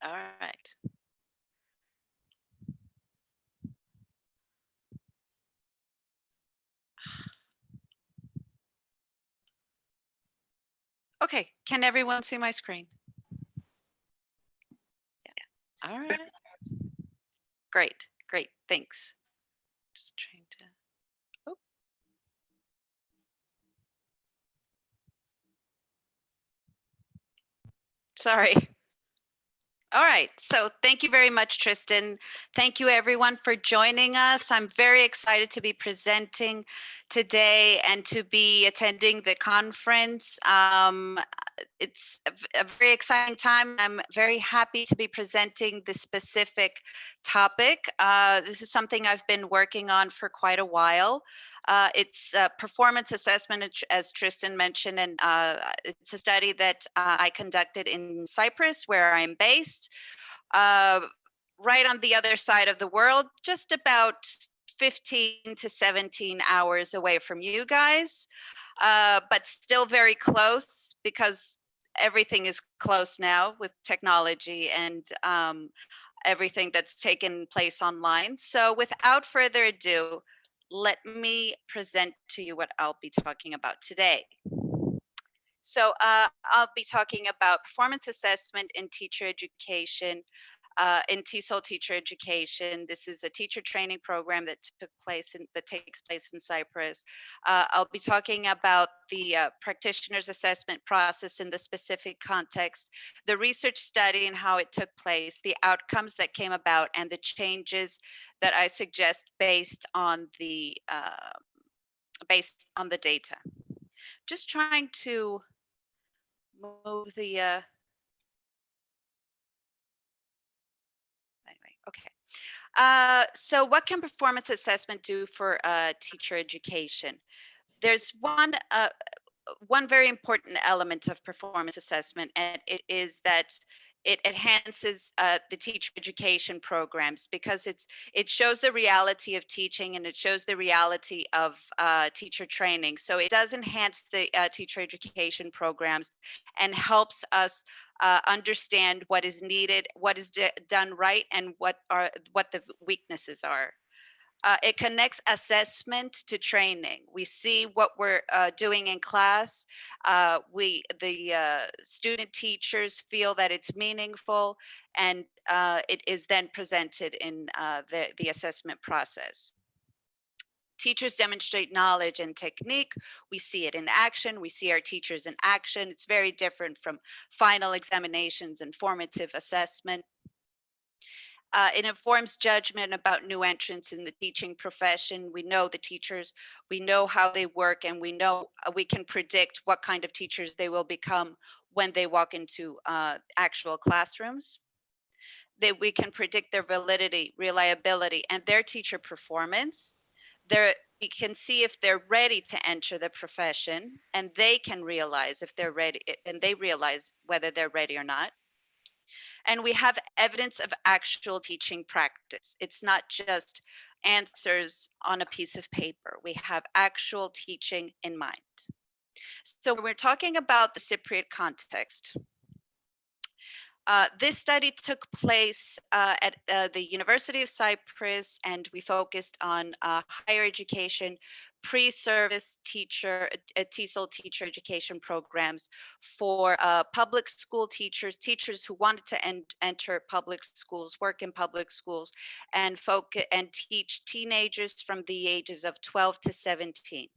All right. Okay, can everyone see my screen? Yeah. All right. Great, great, thanks. Just trying to, oh. Sorry. All right, so thank you very much, Tristan. Thank you everyone for joining us. I'm very excited to be presenting today and to be attending the conference. It's a very exciting time. I'm very happy to be presenting this specific topic. This is something I've been working on for quite a while. It's performance assessment, as Tristan mentioned, and it's a study that I conducted in Cyprus, where I'm based, right on the other side of the world, just about 15 to 17 hours away from you guys, but still very close because everything is close now with technology and everything that's taken place online. So without further ado, let me present to you what I'll be talking about today. So I'll be talking about performance assessment in teacher education, in TESOL teacher education. This is a teacher training program that takes place in Cyprus. I'll be talking about the practitioner's assessment process in the specific context, the research study and how it took place, the outcomes that came about, and the changes that I suggest based on the data. Just trying to move the anyway, okay. So what can performance assessment do for teacher education? There's one very important element of performance assessment, and it is that it enhances the teacher education programs because it shows the reality of teaching and it shows the reality of teacher training. So it does enhance the teacher education programs and helps us understand what is needed, what is done right, and what the weaknesses are. It connects assessment to training. We see what we're doing in class. The student teachers feel that it's meaningful, and it is then presented in the assessment process. Teachers demonstrate knowledge and technique. We see it in action. We see our teachers in action. It's very different from final examinations and formative assessment. It informs judgment about new entrants in the teaching profession. We know the teachers, we know how they work, and we know we can predict what kind of teachers they will become when they walk into actual classrooms. That we can predict their validity, reliability, and their teacher performance. We can see if they're ready to enter the profession, and they can realize if they're ready, and they realize whether they're ready or not. And we have evidence of actual teaching practice. It's not just answers on a piece of paper. We have actual teaching in mind. So when we're talking about the Cypriot context, this study took place at the University of Cyprus, and we focused on higher education, pre-service teacher, TESOL teacher education programs for public school teachers, teachers who wanted to enter public schools, work in public schools, and teach teenagers from the ages of 12 to 17.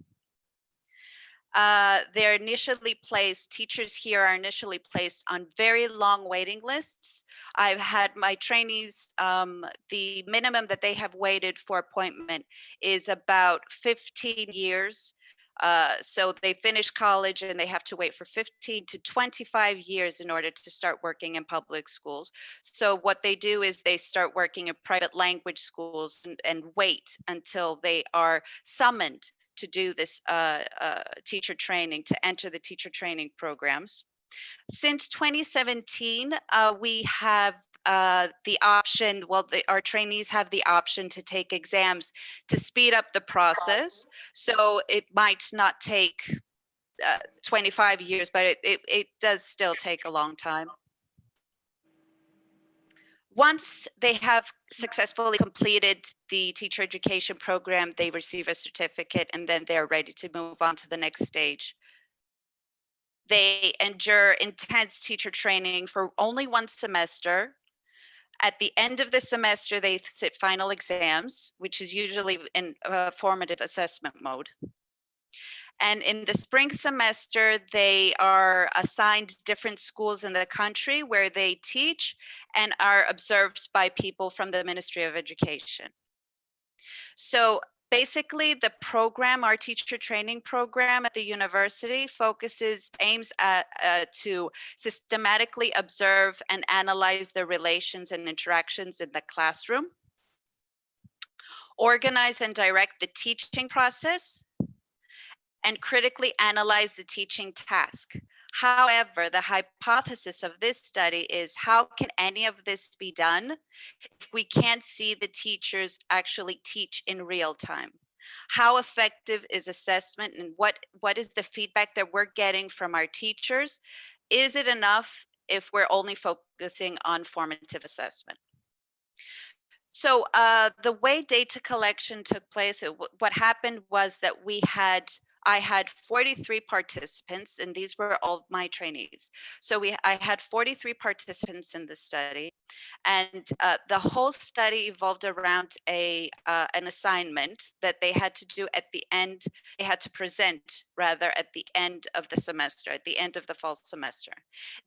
Teachers here are initially placed on very long waiting lists. I've had my trainees, the minimum that they have waited for appointment is about 15 years. So they finish college and they have to wait for 15 to 25 years in order to start working in public schools. So what they do is they start working in private language schools and wait until they are summoned to do this teacher training, to enter the teacher training programs. Since 2017, we have the option, our trainees have the option to take exams to speed up the process. So it might not take 25 years, but it does still take a long time. Once they have successfully completed the teacher education program, they receive a certificate and then they're ready to move on to the next stage. They endure intense teacher training for only one semester. At the end of the semester, they sit final exams, which is usually in formative assessment mode. And in the spring semester, they are assigned different schools in the country where they teach and are observed by people from the Ministry of Education. So basically, the program, our teacher training program at the university, aims at to systematically observe and analyze the relations and interactions in the classroom, organize and direct the teaching process, and critically analyze the teaching task. However, the hypothesis of this study is, how can any of this be done if we can't see the teachers actually teach in real time? How effective is assessment, and what is the feedback that we're getting from our teachers? Is it enough if we're only focusing on formative assessment? So the way data collection took place, what happened was that I had 43 participants, and these were all my trainees. So I had 43 participants in the study, and the whole study evolved around an assignment that they had to do at the end. They had to present, rather, at the end of the semester, at the end of the fall semester.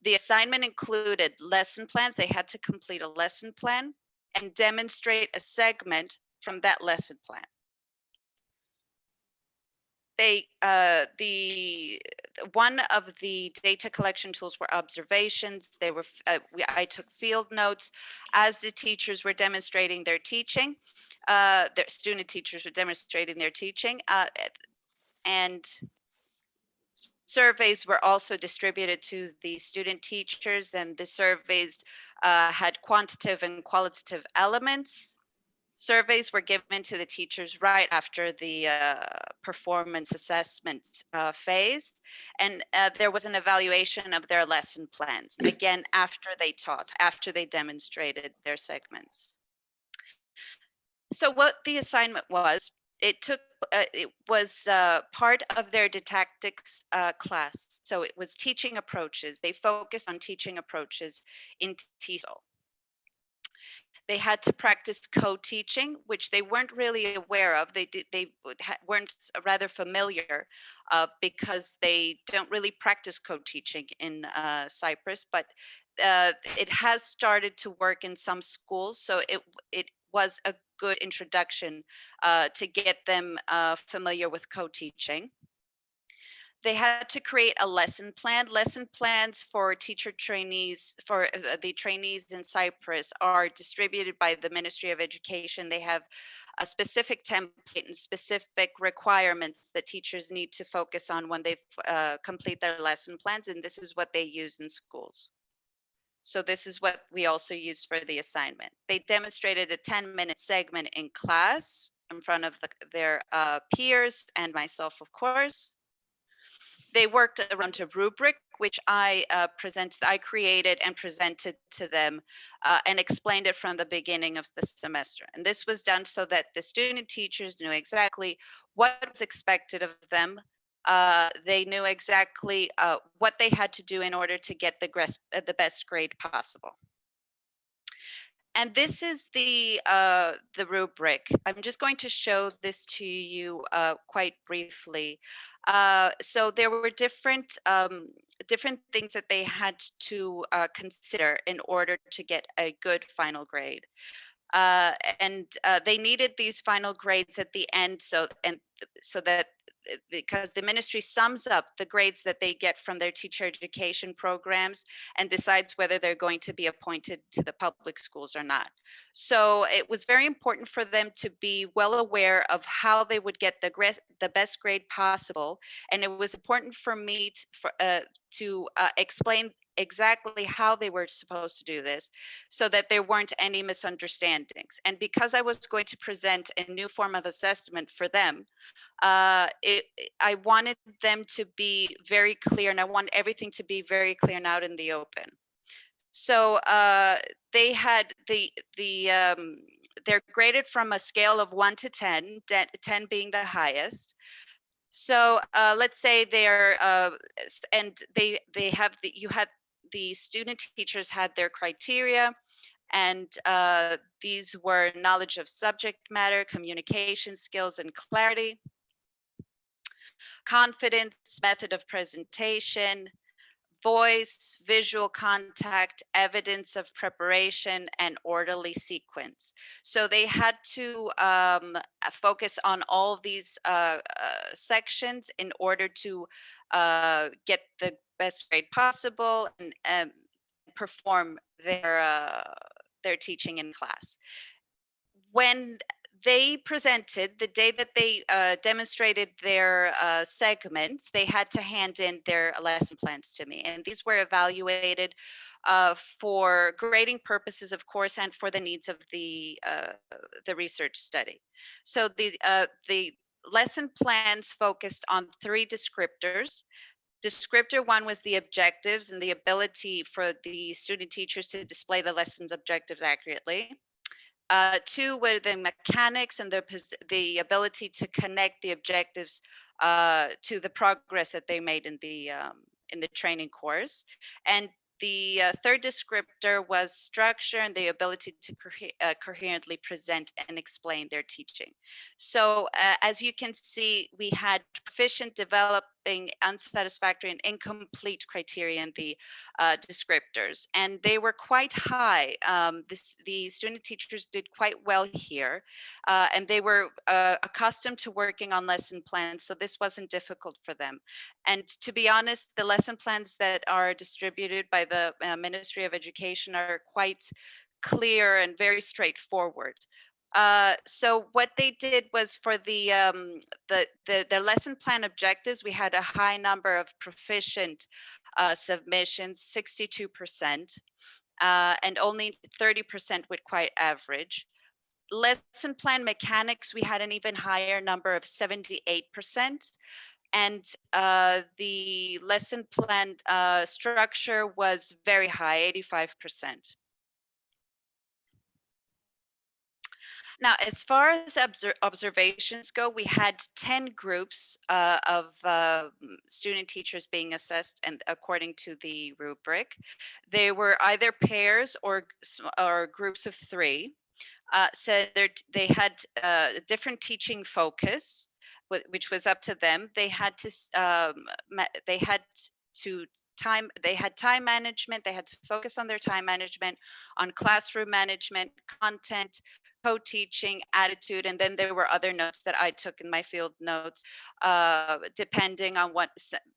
The assignment included lesson plans. They had to complete a lesson plan and demonstrate a segment from that lesson plan. One of the data collection tools were observations. I took field notes as the teachers were demonstrating their teaching. Their student teachers were demonstrating their teaching, and surveys were also distributed to the student teachers, and the surveys had quantitative and qualitative elements. Surveys were given to the teachers right after the performance assessment phase, and there was an evaluation of their lesson plans, again, after they taught, after they demonstrated their segments. So what the assignment was, it was part of their didactics class. So it was teaching approaches. They focused on teaching approaches in TESOL. They had to practice co-teaching, which they weren't really aware of. They weren't rather familiar because they don't really practice co-teaching in Cyprus, but it has started to work in some schools. So it was a good introduction to get them familiar with co-teaching. They had to create a lesson plan. Lesson plans for teacher trainees, for the trainees in Cyprus, are distributed by the Ministry of Education. They have a specific template and specific requirements that teachers need to focus on when they complete their lesson plans, and this is what they use in schools. So this is what we also used for the assignment. They demonstrated a 10-minute segment in class in front of their peers and myself, of course. They worked around a rubric, which I created and presented to them and explained it from the beginning of the semester. And this was done so that the student teachers knew exactly what was expected of them. They knew exactly what they had to do in order to get the best grade possible. And this is the rubric. I'm just going to show this to you quite briefly. So there were different things that they had to consider in order to get a good final grade. And they needed these final grades at the end, so that because the ministry sums up the grades that they get from their teacher education programs and decides whether they're going to be appointed to the public schools or not. So it was very important for them to be well aware of how they would get the best grade possible, and it was important for me to explain exactly how they were supposed to do this so that there weren't any misunderstandings. And because I was going to present a new form of assessment for them, I wanted them to be very clear, and I want everything to be very clear and out in the open. So they had they're graded from a scale of 1 to 10, 10 being the highest. So let's say they're and they have you had the student teachers had their criteria, and these were knowledge of subject matter, communication skills and clarity, confidence, method of presentation, voice, visual contact, evidence of preparation, and orderly sequence. So they had to focus on all of these sections in order to get the best grade possible and perform their teaching in class. When they presented, the day that they demonstrated their segments, they had to hand in their lesson plans to me. And these were evaluated for grading purposes, of course, and for the needs of the research study. So the lesson plans focused on three descriptors. Descriptor one was the objectives and the ability for the student teachers to display the lesson's objectives accurately. Two were the mechanics and the ability to connect the objectives to the progress that they made in the training course. And the third descriptor was structure and the ability to coherently present and explain their teaching. So as you can see, we had proficient, developing, unsatisfactory, and incomplete criteria in the descriptors, and they were quite high. The student teachers did quite well here, and they were accustomed to working on lesson plans, so this wasn't difficult for them. And to be honest, the lesson plans that are distributed by the Ministry of Education are quite clear and very straightforward. So what they did was for their lesson plan objectives, we had a high number of proficient submissions, 62%, and only 30% with quite average. Lesson plan mechanics, we had an even higher number of 78%. And the lesson plan structure was very high, 85%. Now, as far as observations go, we had 10 groups of student teachers being assessed, and according to the rubric, they were either pairs or groups of three. So they had a different teaching focus, which was up to them. They had to they had time management. They had to focus on their time management, on classroom management, content, co-teaching, attitude, and then there were other notes that I took in my field notes, depending on what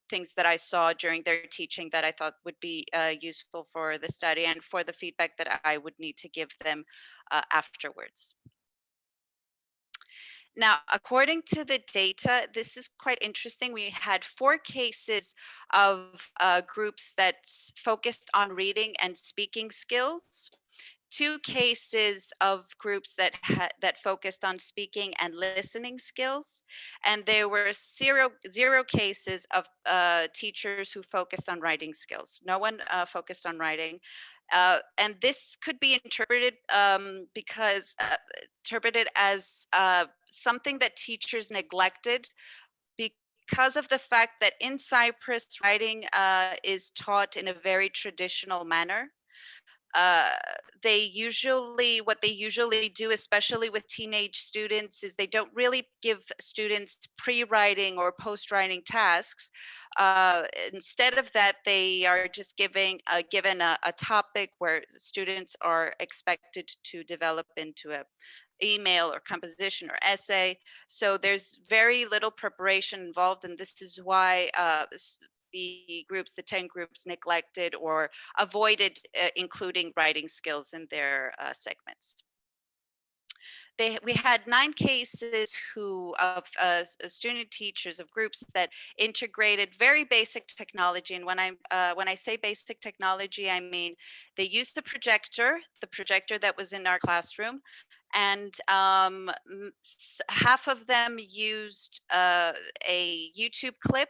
things that I saw during their teaching that I thought would be useful for the study and for the feedback that I would need to give them afterwards. Now, according to the data, this is quite interesting. We had 4 cases of groups that focused on reading and speaking skills, 2 cases of groups that focused on speaking and listening skills, and there were zero cases of teachers who focused on writing skills. No one focused on writing. And this could be interpreted as something that teachers neglected because of the fact that in Cyprus, writing is taught in a very traditional manner. uh, what they usually do, especially with teenage students, is they don't really give students pre-writing or post-writing tasks. Instead of that, they are just given a topic where students are expected to develop into a email or composition or essay. So there's very little preparation involved, and this is why the 10 groups neglected or avoided including writing skills in their segments. We had 9 cases of student teachers of groups that integrated very basic technology. And when I say basic technology, I mean they used the projector that was in our classroom, and half of them used a YouTube clip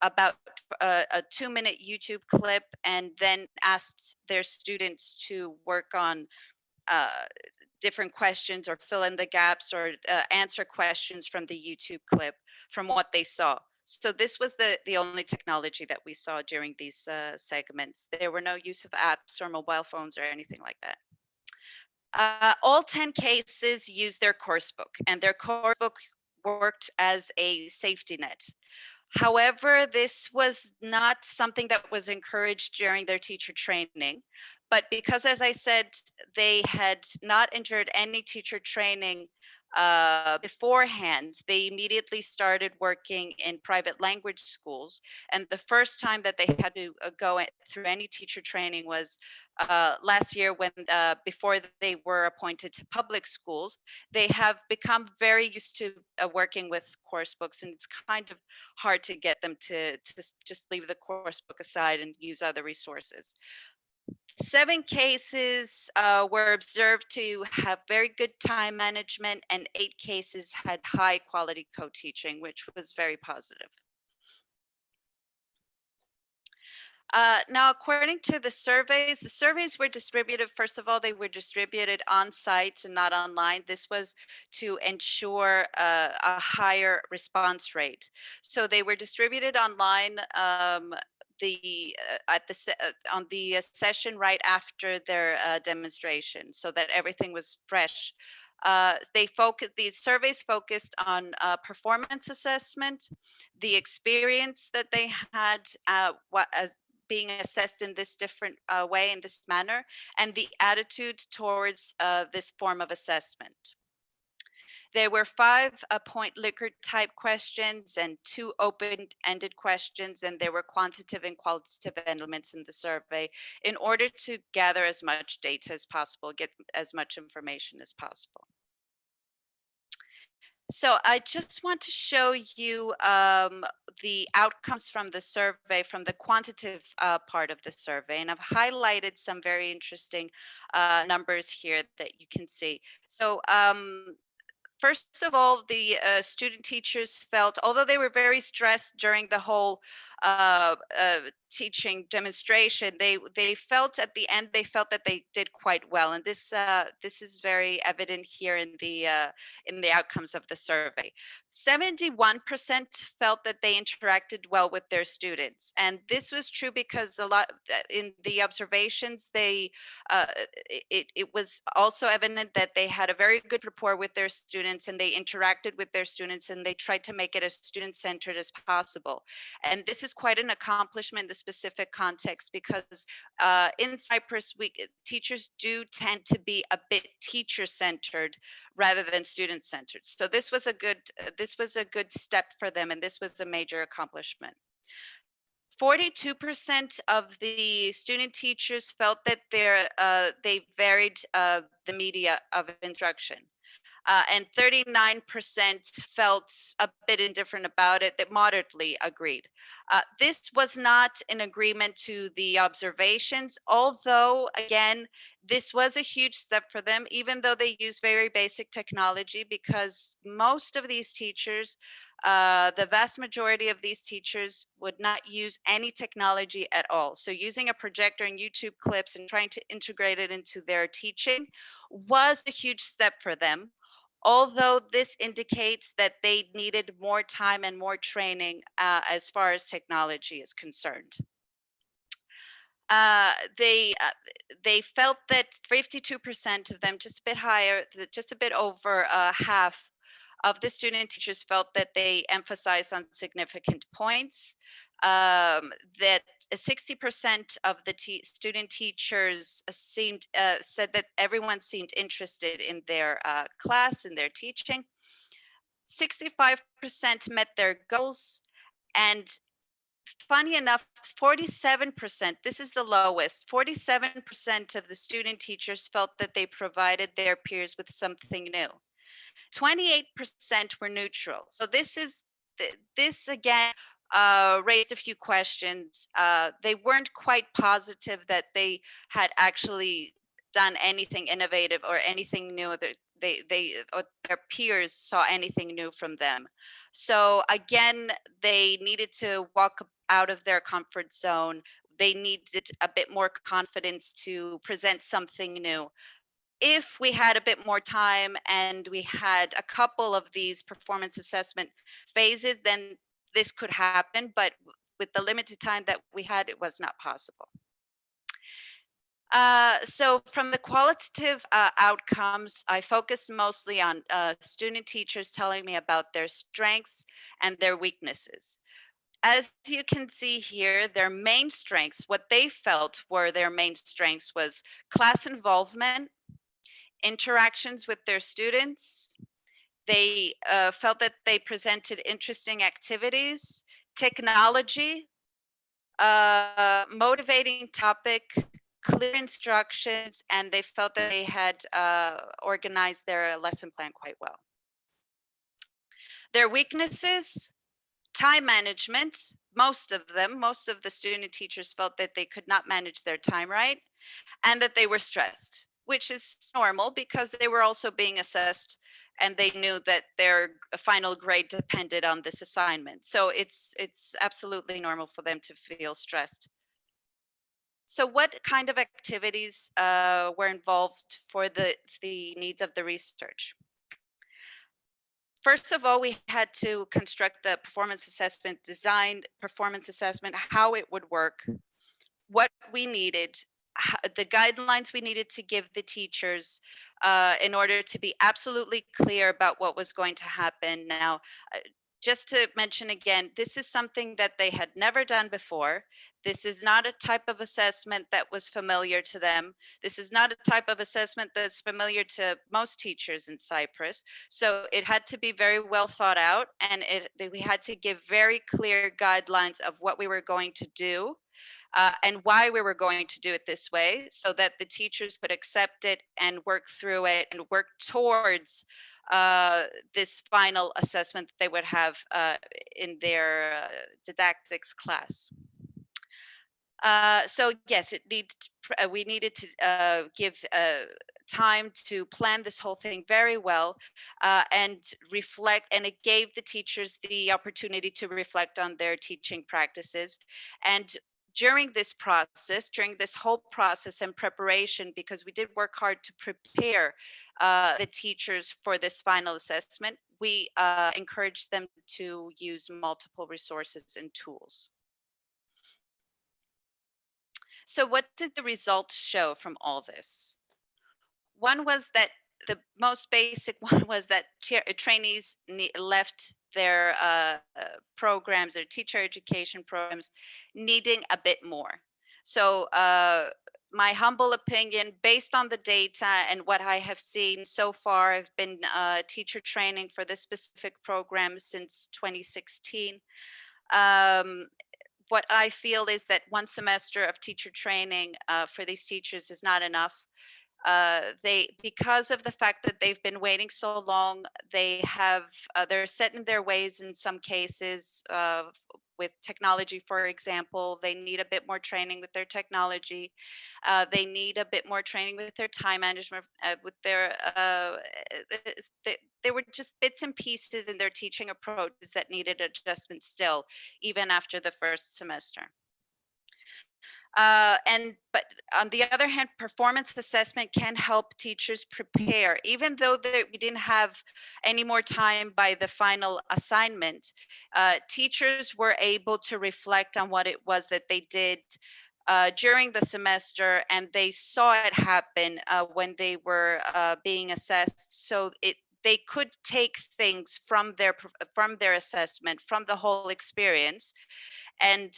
about a 2-minute YouTube clip and then asked their students to work on uh, different questions or fill in the gaps or answer questions from the YouTube clip from what they saw. So this was the only technology that we saw during these segments. There were no use of apps or mobile phones or anything like that. All 10 cases used their course book, and their course book worked as a safety net. However, this was not something that was encouraged during their teacher training. But because, as I said, they had not entered any teacher training beforehand, they immediately started working in private language schools. And the first time that they had to go through any teacher training was last year when before they were appointed to public schools. They have become very used to working with course books, and it's kind of hard to get them to just leave the course book aside and use other resources. 7 cases were observed to have very good time management, and 8 cases had high quality co-teaching, which was very positive. Now, according to the surveys were distributed. First of all, they were distributed on site and not online. This was to ensure a higher response rate. So they were distributed online on the session right after their demonstration, so that everything was fresh. These surveys focused on performance assessment, the experience that they had, as being assessed in this different way, in this manner, and the attitude towards this form of assessment. There were 5 point Likert type questions and 2 open-ended questions, and there were quantitative and qualitative elements in the survey in order to gather as much data as possible, get as much information as possible. So I just want to show you the outcomes from the survey, from the quantitative part of the survey. And I've highlighted some very interesting numbers here that you can see. So first of all, the student teachers felt, although they were very stressed during the whole teaching demonstration, they felt at the end, they felt that they did quite well, and this is very evident here in the outcomes of the survey. 71% felt that they interacted well with their students, and this was true because a lot in the observations it was also evident that they had a very good rapport with their students, and they interacted with their students, and they tried to make it as student-centered as possible. And this is quite an accomplishment in the specific context, because in Cyprus, teachers do tend to be a bit teacher-centered rather than student-centered. So this was a good step for them, and this was a major accomplishment. 42% of the student teachers felt that they varied the media of instruction. And 39% felt a bit indifferent about it, that moderately agreed. This was not an agreement to the observations, although, again, this was a huge step for them, even though they use very basic technology, because most of these teachers, the vast majority of these teachers would not use any technology at all. So using a projector and YouTube clips and trying to integrate it into their teaching was a huge step for them, although this indicates that they needed more time and more training as far as technology is concerned. Uh, they uh, they felt that 52% of them, just a bit higher, just a bit over half of the student teachers, felt that they emphasized on significant points. That 60% of the student teachers said that everyone seemed interested in their class, in their teaching. 65% met their goals, and funny enough, 47%, this is the lowest, 47% of the student teachers felt that they provided their peers with something new. 28% were neutral. So this again raised a few questions. They weren't quite positive that they had actually done anything innovative or anything new, that they or their peers saw anything new from them. So again, they needed to walk out of their comfort zone. They needed a bit more confidence to present something new. If we had a bit more time and we had a couple of these performance assessment phases, then this could happen. But with the limited time that we had, it was not possible. So from the qualitative outcomes, I focus mostly on student teachers telling me about their strengths and their weaknesses. As you can see here, their main strengths, what they felt were their main strengths was class involvement, interactions with their students. They felt that they presented interesting activities, technology, motivating topic, clear instructions, and they felt that they had organized their lesson plan quite well. Their weaknesses, time management. Most of the student teachers felt that they could not manage their time right and that they were stressed, which is normal because they were also being assessed and they knew that their final grade depended on this assignment. So it's absolutely normal for them to feel stressed. So what kind of activities were involved for the needs of the research? First of all, we had to construct the performance assessment, design performance assessment, how it would work, what we needed, the guidelines we needed to give the teachers in order to be absolutely clear about what was going to happen. Now, just to mention again, this is something that they had never done before. This is not a type of assessment that was familiar to them. This is not a type of assessment that's familiar to most teachers in Cyprus. So it had to be very well thought out, and we had to give very clear guidelines of what we were going to do and why we were going to do it this way so that the teachers could accept it and work through it and work towards this final assessment that they would have in their didactics class. So yes, we needed to give time to plan this whole thing very well and reflect, and it gave the teachers the opportunity to reflect on their teaching practices. And during this whole process and preparation, because we did work hard to prepare the teachers for this final assessment, we encouraged them to use multiple resources and tools. So what did the results show from all this? One was that the most basic one was that trainees left their programs, their teacher education programs, needing a bit more. So my humble opinion, based on the data and what I have seen so far, I've been teacher training for this specific program since 2016. Um, what I feel is that one semester of teacher training for these teachers is not enough. They, because of the fact that they've been waiting so long, they're set in their ways in some cases. With technology, for example, they need a bit more training with their technology. They need a bit more training with their time management, with their there were just bits and pieces in their teaching approaches that needed adjustment still, even after the first semester. But on the other hand, performance assessment can help teachers prepare, even though we didn't have any more time by the final assignment. Teachers were able to reflect on what it was that they did during the semester, and they saw it happen when they were being assessed. So they could take things from their assessment, from the whole experience, and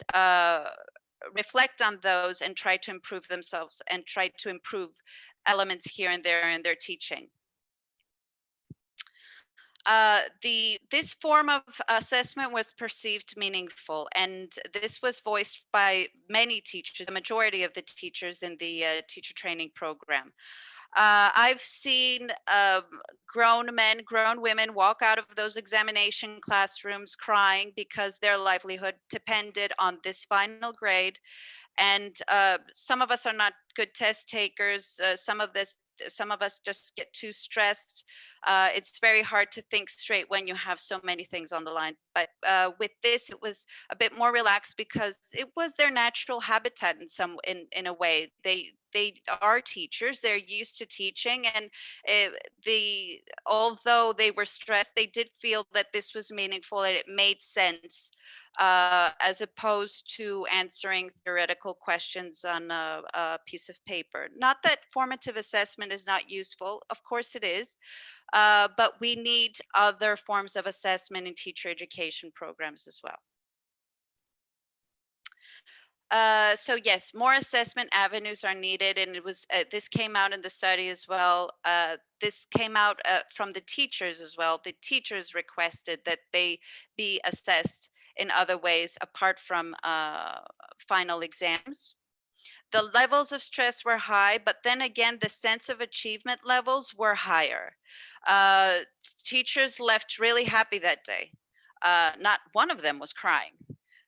reflect on those and try to improve themselves and try to improve elements here and there in their teaching. This form of assessment was perceived meaningful, and this was voiced by many teachers, the majority of the teachers in the teacher training program. I've seen grown men, grown women walk out of those examination classrooms crying because their livelihood depended on this final grade. And some of us are not good test takers. Some of some of us just get too stressed. It's very hard to think straight when you have so many things on the line. But with this, it was a bit more relaxed because it was their natural habitat in a way. They are teachers. They're used to teaching, and the although they were stressed, they did feel that this was meaningful and it made sense, as opposed to answering theoretical questions on a piece of paper. Not that formative assessment is not useful, of course it is, but we need other forms of assessment in teacher education programs as well. So yes, more assessment avenues are needed, and it was this came out in the study as well. This came out from the teachers as well. The teachers requested that they be assessed in other ways apart from final exams. The levels of stress were high, but then again, the sense of achievement levels were higher. Uh, Teachers left really happy that day. Not one of them was crying.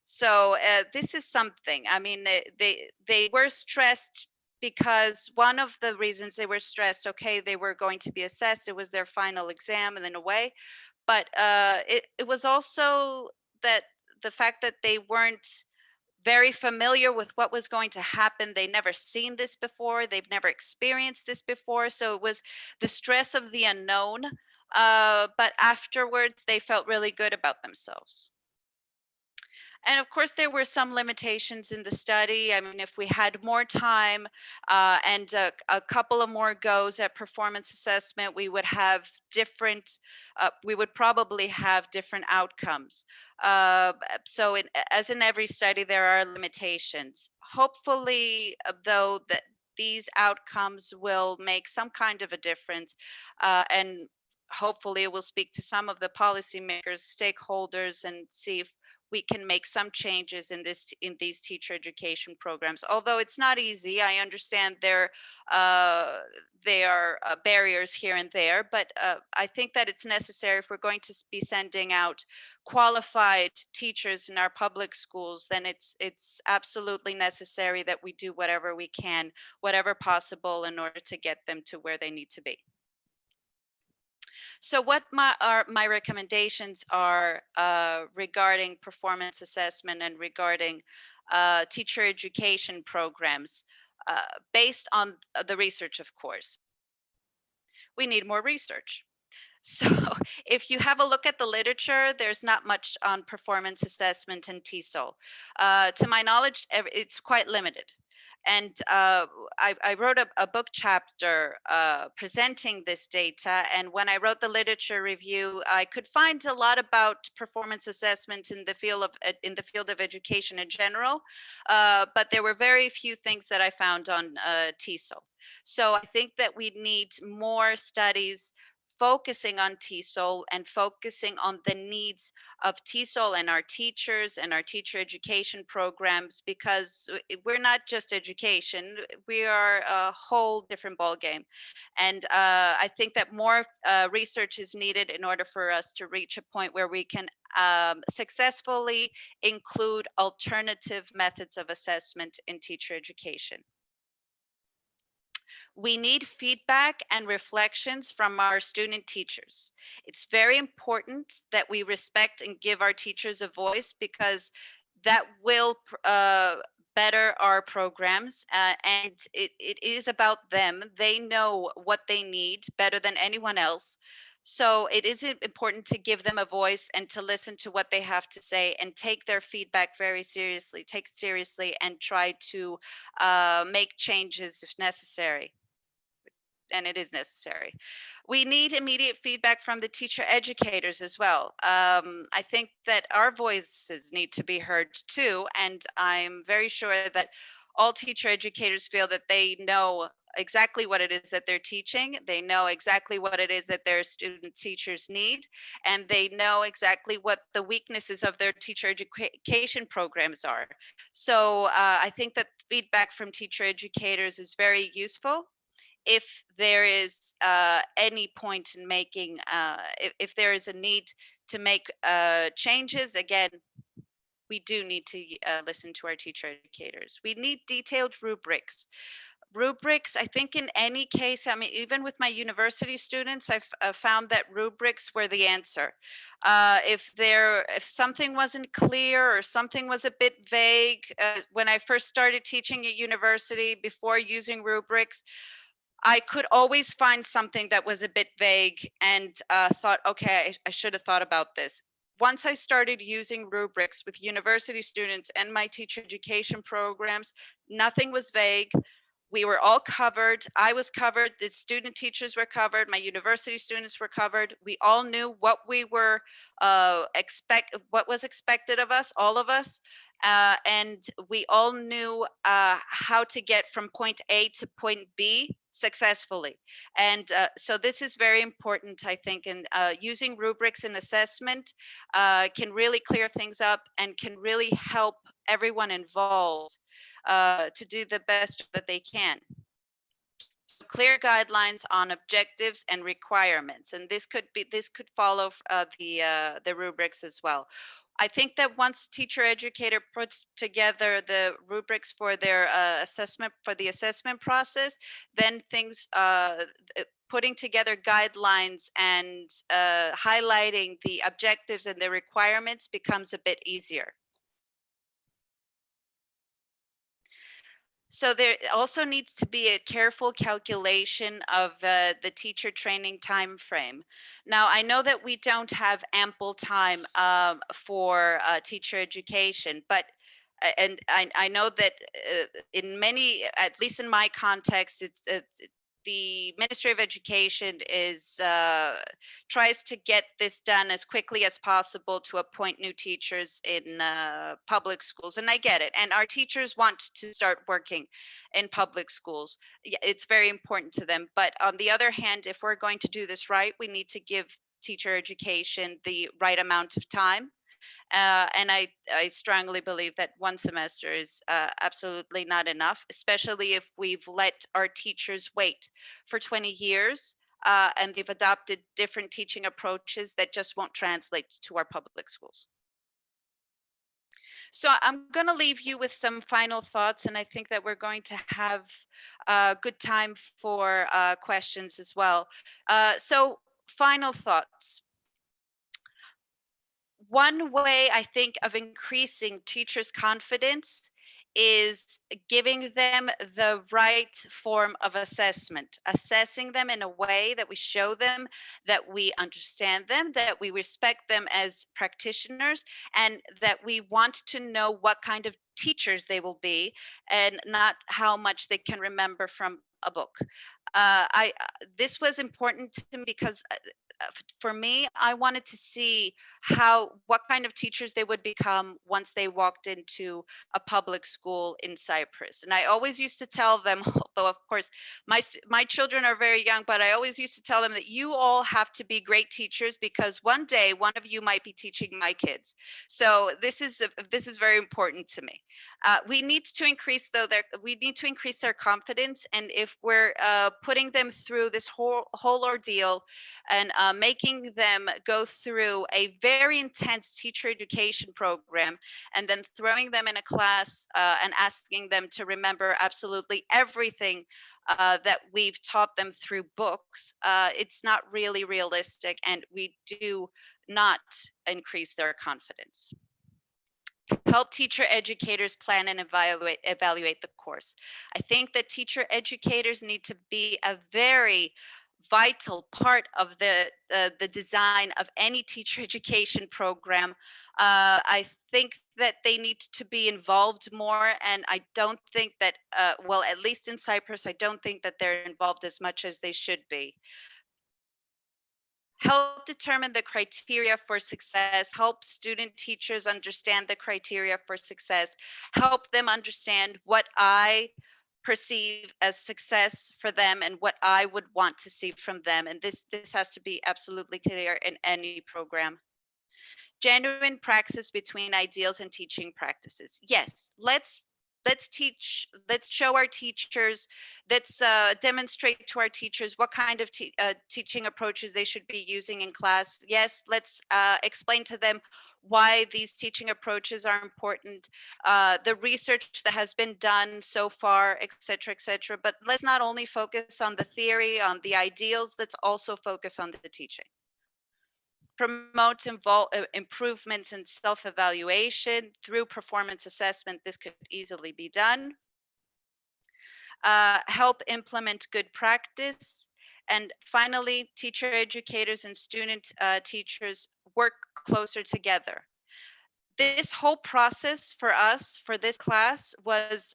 So this is something. I mean, they were stressed because one of the reasons they were stressed, okay, they were going to be assessed. It was their final exam, and in a way, but it was also that the fact that they weren't very familiar with what was going to happen. They never seen this before. They've never experienced this before. So it was the stress of the unknown. But afterwards, they felt really good about themselves. And of course, there were some limitations in the study. I mean, if we had more time and a couple of more goes at performance assessment, we would have different, we would probably have different outcomes. So, as in every study, there are limitations. Hopefully, though, that these outcomes will make some kind of a difference, and hopefully it will speak to some of the policymakers, stakeholders, and see if we can make some changes in these teacher education programs. Although it's not easy, I understand there are barriers here and there, but I think that it's necessary if we're going to be sending out qualified teachers in our public schools. Then it's absolutely necessary that we do whatever we can, whatever possible, in order to get them to where they need to be. So what my recommendations are regarding performance assessment and regarding teacher education programs, based on the research, of course. We need more research. So if you have a look at the literature, there's not much on performance assessment and TESOL. To my knowledge, it's quite limited. And I wrote a book chapter presenting this data. And when I wrote the literature review, I could find a lot about performance assessment in the field of education in general, but there were very few things that I found on TESOL. So I think that we need more studies focusing on TESOL and focusing on the needs of TESOL and our teachers and our teacher education programs, because we're not just education, we are a whole different ballgame. And I think that more research is needed in order for us to reach a point where we can successfully include alternative methods of assessment in teacher education. We need feedback and reflections from our student teachers. It's very important that we respect and give our teachers a voice, because that will better our programs, and it is about them. They know what they need better than anyone else. So it is important to give them a voice and to listen to what they have to say and take their feedback very seriously, take seriously, and try to make changes if necessary, and it is necessary. We need immediate feedback from the teacher educators as well. I think that our voices need to be heard too, and I'm very sure that all teacher educators feel that they know exactly what it is that they're teaching. They know exactly what it is that their student teachers need, and they know exactly what the weaknesses of their teacher education programs are. So I think that feedback from teacher educators is very useful if there is any point in making, if there is a need to make changes. Again, we do need to listen to our teacher educators. We need detailed rubrics. Rubrics, I think in any case, I mean, even with my university students, I've found that rubrics were the answer. If something wasn't clear or something was a bit vague, when I first started teaching at university before using rubrics, I could always find something that was a bit vague and thought, okay, I should have thought about this. Once I started using rubrics with university students and my teacher education programs, nothing was vague. We were all covered. I was covered. The student teachers were covered. My university students were covered. We all knew what we were what was expected of us, all of us, and we all knew how to get from point A to point B successfully. And so this is very important, I think, and using rubrics in assessment can really clear things up and can really help everyone involved to do the best that they can. So clear guidelines on objectives and requirements, and this could follow the rubrics as well. I think that once teacher educator puts together the rubrics for their assessment for the assessment process, then things putting together guidelines and highlighting the objectives and the requirements becomes a bit easier. So there also needs to be a careful calculation of the teacher training time frame. Now, I know that we don't have ample time for teacher education, but and I know that in many, at least in my context, it's the Ministry of Education is tries to get this done as quickly as possible to appoint new teachers in public schools, and I get it. And our teachers want to start working in public schools. Yeah, it's very important to them. But on the other hand, if we're going to do this right, we need to give teacher education the right amount of time. And I strongly believe that one semester is absolutely not enough, especially if we've let our teachers wait for 20 years and they've adopted different teaching approaches that just won't translate to our public schools. So I'm going to leave you with some final thoughts, and I think that we're going to have a good time for questions as well. So, final thoughts. One way I think of increasing teachers' confidence is giving them the right form of assessment, assessing them in a way that we show them that we understand them, that we respect them as practitioners, and that we want to know what kind of teachers they will be and not how much they can remember from a book. This was important to me because for me, I wanted to see what kind of teachers they would become once they walked into a public school in Cyprus. And I always used to tell them, although of course my children are very young, but I always used to tell them that you all have to be great teachers because one day one of you might be teaching my kids. So this is very important to me. We need to increase we need to increase their confidence, and if we're putting them through this whole ordeal and making them go through a very intense teacher education program and then throwing them in a class and asking them to remember absolutely everything that we've taught them through books, it's not really realistic, and we do not increase their confidence. Help teacher educators plan and evaluate the course. I think that teacher educators need to be a very vital part of the design of any teacher education program. I think that they need to be involved more, and I don't think that, well, at least in Cyprus, I don't think that they're involved as much as they should be. Help determine the criteria for success, help student teachers understand the criteria for success, help them understand what I perceive as success for them and what I would want to see from them. And this has to be absolutely clear in any program. Genuine praxis between ideals and teaching practices. Yes, let's show our teachers, let's demonstrate to our teachers what kind of teaching approaches they should be using in class. Yes, let's explain to them why these teaching approaches are important, the research that has been done so far, et cetera, but let's not only focus on the theory, on the ideals, let's also focus on the teaching. Promote improvements in self-evaluation through performance assessment. This could easily be done. Help implement good practice. And finally, teacher educators and student teachers work closer together. This whole process for us, for this class, was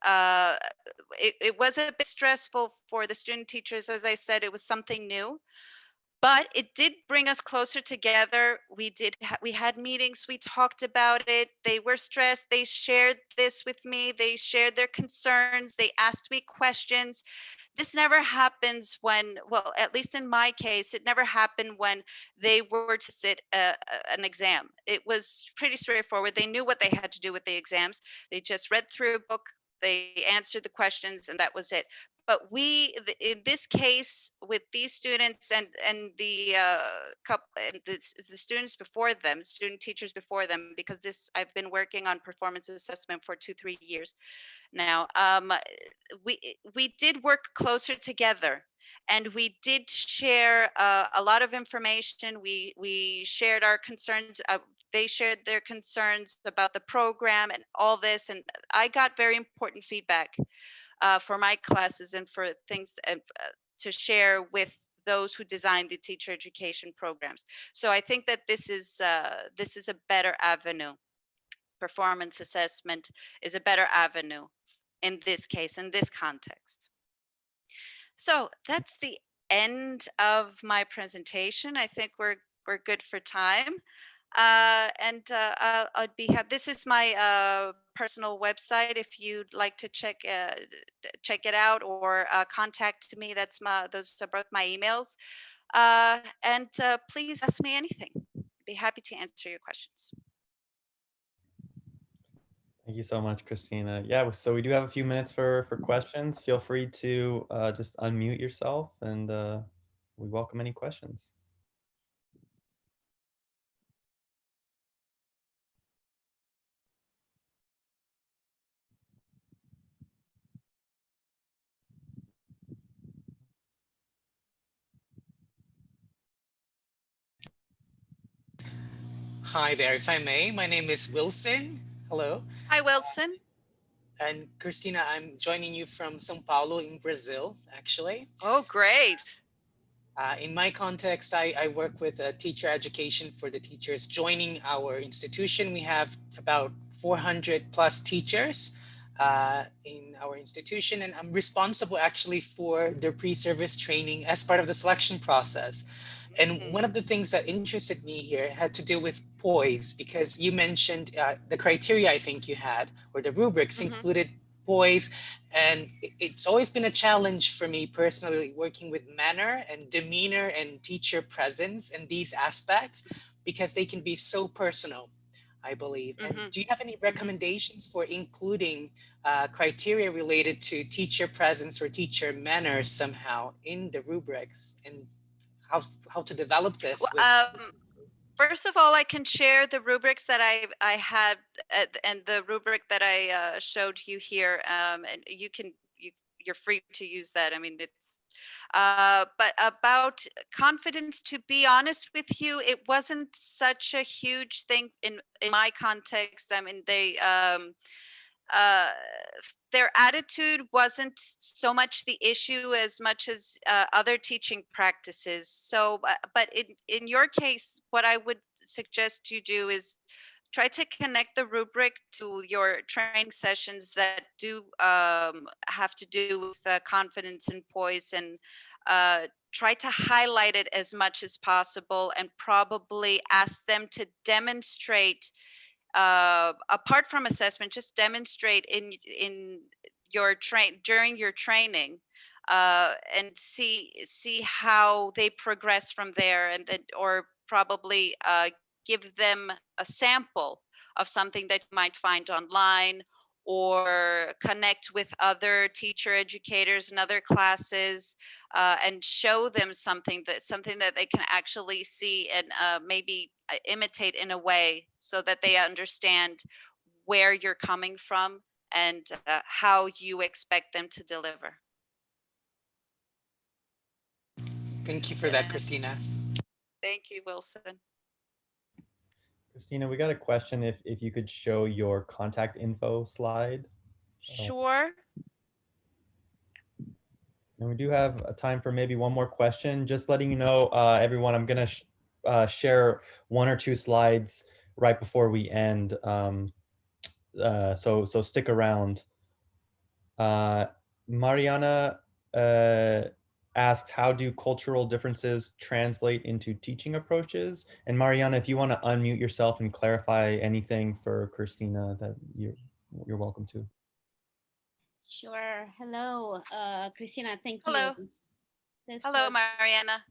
it was a bit stressful for the student teachers. As I said, it was something new, but it did bring us closer together. We had meetings, we talked about it. They were stressed, they shared this with me, they shared their concerns, they asked me questions. This never happens when, well, at least in my case, it never happened when they were to sit an exam. It was pretty straightforward. They knew what they had to do with the exams. They just read through a book, they answered the questions, and that was it. But in this case, with these students and the couple and the students before them, student teachers before them, because this I've been working on performance assessment for 2-3 years now. We did work closer together, and we did share a lot of information. We shared our concerns. They shared their concerns about the program and all this, and I got very important feedback for my classes and for things to share with those who design the teacher education programs. So I think that this is a better avenue. Performance assessment is a better avenue in this case, in this context. So that's the end of my presentation. I think we're good for time. And I'd be happy. This is my personal website. If you'd like to check it out or contact me, those are both my emails. And please ask me anything. I'd be happy to answer your questions. Thank you so much, Christina. Yeah, so we do have a few minutes for questions. Feel free to just unmute yourself, and we welcome any questions. Hi there, if I may. My name is Wilson. Hello. Hi, Wilson. And Christina, I'm joining you from Sao Paulo in Brazil, actually. Oh, great. In my context, I work with teacher education for the teachers joining our institution. We have about 400 plus teachers in our institution, and I'm responsible actually for their pre-service training as part of the selection process. And one of the things that interested me here had to do with poise, because you mentioned the criteria I think you had, or the rubrics included poise. And it's always been a challenge for me personally working with manner and demeanor and teacher presence and these aspects, because they can be so personal, I believe. And do you have any recommendations for including criteria related to teacher presence or teacher manners somehow in the rubrics, and how to develop this First of all, I can share the rubrics that I had and the rubric that I showed you here, and you're free to use that. I mean, it's but about confidence, to be honest with you, it wasn't such a huge thing in my context. I mean, uh, their attitude wasn't so much the issue as much as other teaching practices. So, but in your case, what I would suggest you do is try to connect the rubric to your training sessions that do have to do with confidence and poise, and try to highlight it as much as possible, and probably ask them to demonstrate apart from assessment, just demonstrate in your during your training, and see how they progress from there, and then or probably give them a sample of something that you might find online, or connect with other teacher educators and other classes, and show them something that they can actually see and maybe imitate in a way so that they understand where you're coming from and how you expect them to deliver. Thank you for that, Christina. Thank you, Wilson. Christina, we got a question if you could show your contact info slide. Sure. And we do have a time for maybe one more question. Just letting you know, everyone, I'm going to share 1 or 2 slides right before we end. So stick around. Mariana asked, how do cultural differences translate into teaching approaches? And Mariana, if you want to unmute yourself and clarify anything for Christina, that you're welcome to. Sure. Hello, Christina. Thank Hello. you. This Hello, was- Mariana.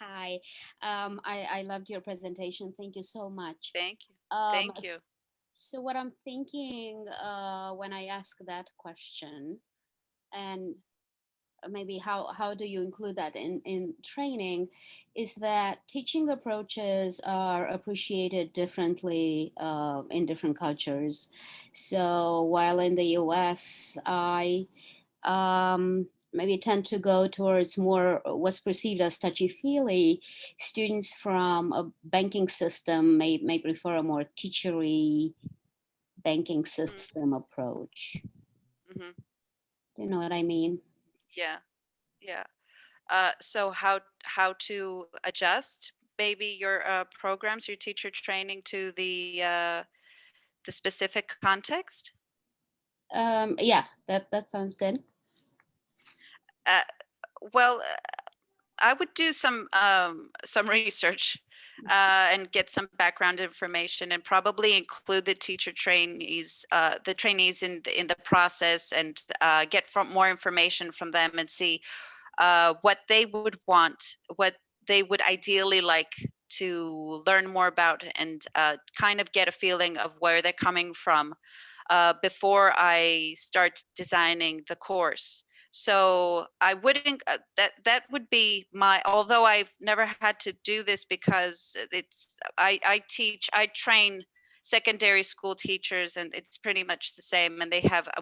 Hi. I loved your presentation. Thank you so much. Thank you. Thank you. So what I'm thinking when I ask that question, and maybe how do you include that in training, is that teaching approaches are appreciated differently in different cultures. So while in the US, I maybe tend to go towards more what's perceived as touchy-feely, students from a banking system may prefer a more teachery banking system approach. Mm-hmm. Do you know what I mean? Yeah. Yeah. So how to adjust maybe your programs, your teacher training to the specific context? Yeah, that sounds good. Well, I would do some research and get some background information, and probably include the teacher trainees, the trainees in the process, and get more information from them and see what they would want, what they would ideally like to learn more about, and kind of get a feeling of where they're coming from before I start designing the course. So I wouldn't, that would be my, although I've never had to do this because I train secondary school teachers, and it's pretty much the same, and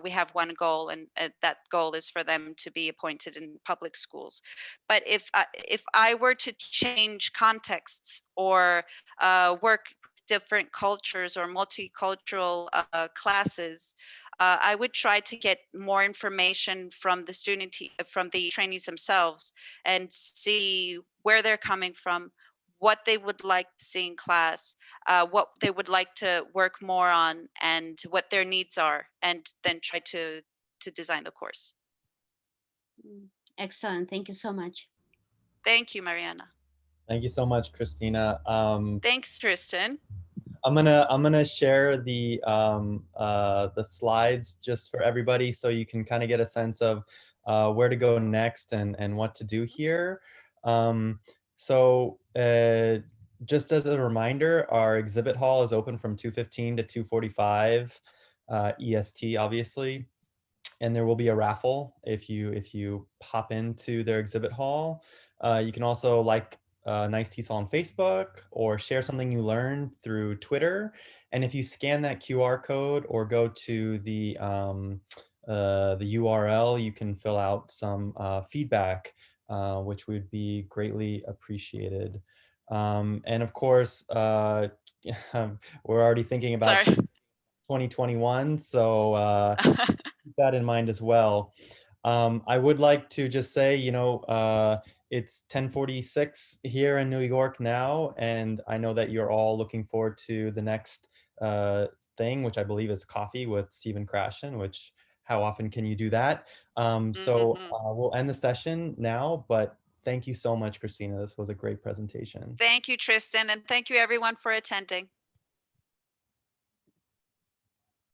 we have one goal, and that goal is for them to be appointed in public schools. But if I were to change contexts or work with different cultures or multicultural classes, I would try to get more information from the from the trainees themselves, and see where they're coming from, what they would like to see in class, what they would like to work more on, and what their needs are, and then try to design the course. Excellent. Thank you so much. Thank you, Mariana. Thank you so much, Christina. Thanks, Tristan. I'm gonna share the slides just for everybody, so you can kind of get a sense of where to go next and what to do here. So just as a reminder, our exhibit hall is open from 2:15 to 2:45 EST, obviously, and there will be a raffle if you pop into their exhibit hall. You can also like Nice TESOL on Facebook, or share something you learned through Twitter. And if you scan that QR code or go to the URL, you can fill out some feedback, which would be greatly appreciated. And of course, we're already thinking about 2021, so keep that in mind as well. I would like to just say, it's 10:46 here in New York now, and I know that you're all looking forward to the next thing, which I believe is coffee with Stephen Krashen, which how often can you do that? So we'll end the session now, but thank you so much, Christina. This was a great presentation. Thank you, Tristan, and thank you everyone for attending.